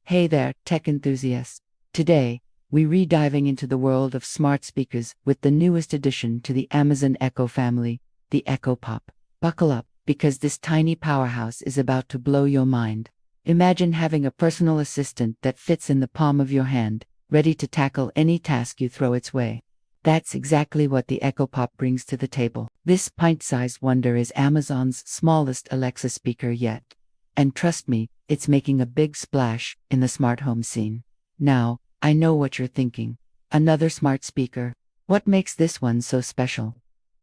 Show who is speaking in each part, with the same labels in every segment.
Speaker 1: Hey there, tech enthusiasts. Today, we re-diving into the world of smart speakers with the newest addition to the Amazon Echo family, the Echo Pop. Buckle up, because this tiny powerhouse is about to blow your mind. Imagine having a personal assistant that fits in the palm of your hand, ready to tackle any task you throw its way. That's exactly what the Echo Pop brings to the table. This pint-sized wonder is Amazon's smallest Alexa speaker yet. And trust me, it's making a big splash in the smart home scene. Now, I know what you're thinking. Another smart speaker? What makes this one so special?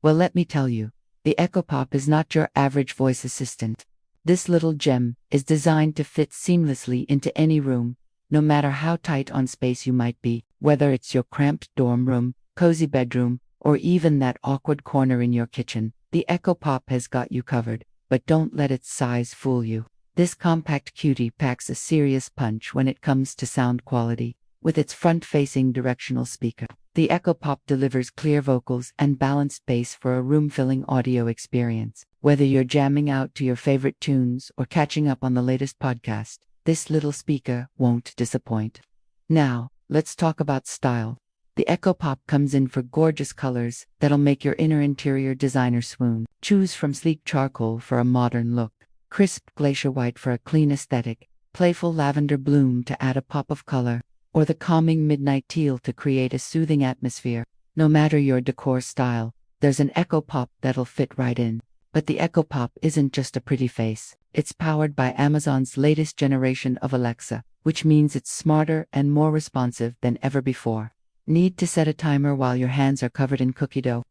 Speaker 1: Well, let me tell you. The Echo Pop is not your average voice assistant. This little gem is designed to fit seamlessly into any room, no matter how tight on space you might be, whether it's your cramped dorm room, cozy bedroom, or even that awkward corner in your kitchen. The Echo Pop has got you covered, but don't let its size fool you. This compact cutie packs a serious punch when it comes to sound quality. With its front-facing directional speaker, the Echo Pop delivers clear vocals and balanced bass for a room-filling audio experience. Whether you're jamming out to your favorite tunes or catching up on the latest podcast, this little speaker won't disappoint. Now, let's talk about style. The Echo Pop comes in for gorgeous colors that'll make your interior designer swoon. Choose from sleek charcoal for a modern look, crisp glacier white for a clean aesthetic, playful lavender bloom to add a pop of color, or the calming midnight teal to create a soothing atmosphere. No matter your decor style, there's an Echo Pop that'll fit right in. But the Echo Pop isn't just a pretty face. It's powered by Amazon's latest generation of Alexa, which means it's smarter and more responsive than ever before. Need to set a timer while your hands are covered in cookie dough?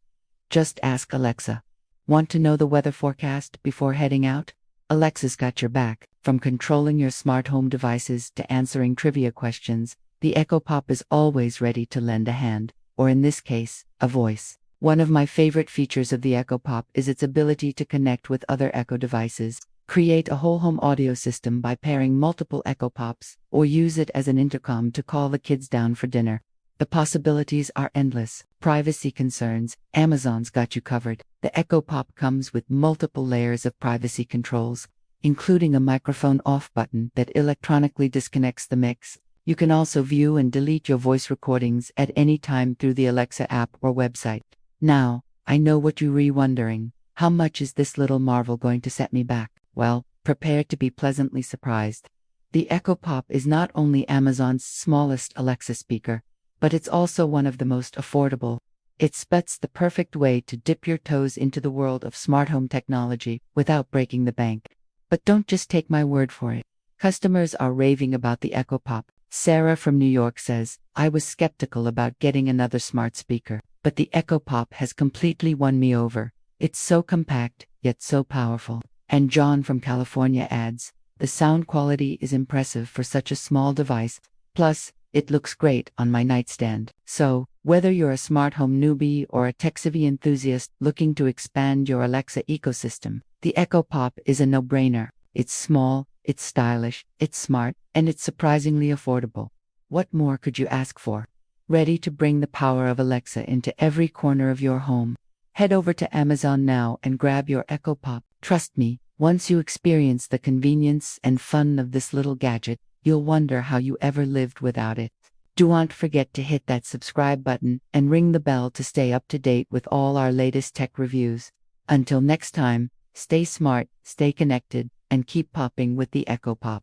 Speaker 1: Just ask Alexa. Want to know the weather forecast before heading out? Alexa's got your back. From controlling your smart home devices to answering trivia questions, the Echo Pop is always ready to lend a hand, or in this case, a voice. One of my favorite features of the Echo Pop is its ability to connect with other Echo devices, create a whole home audio system by pairing multiple Echo Pops, or use it as an intercom to call the kids down for dinner. The possibilities are endless. Privacy concerns, Amazon's got you covered. The Echo Pop comes with multiple layers of privacy controls, including a microphone off button that electronically disconnects the mix. You can also view and delete your voice recordings at any time through the Alexa app or website. Now, I know what you're wondering. How much is this little marvel going to set me back? Well, prepare to be pleasantly surprised. The Echo Pop is not only Amazon's smallest Alexa speaker, but it's also one of the most affordable. It's the perfect way to dip your toes into the world of smart home technology without breaking the bank. But don't just take my word for it. Customers are raving about the Echo Pop. Sarah from New York says, "I was skeptical about getting another smart speaker, but the Echo Pop has completely won me over. It's so compact, yet so powerful." And John from California adds, "The sound quality is impressive for such a small device. Plus, it looks great on my nightstand." So, whether you're a smart home newbie or a tech-savvy enthusiast looking to expand your Alexa ecosystem, the Echo Pop is a no-brainer. It's small, it's stylish, it's smart, and it's surprisingly affordable. What more could you ask for? Ready to bring the power of Alexa into every corner of your home? Head over to Amazon now and grab your Echo Pop. Trust me, once you experience the convenience and fun of this little gadget, you'll wonder how you ever lived without it. Do not forget to hit that subscribe button and ring the bell to stay up to date with all our latest tech reviews. Until next time, stay smart, stay connected, and keep popping with the Echo Pop.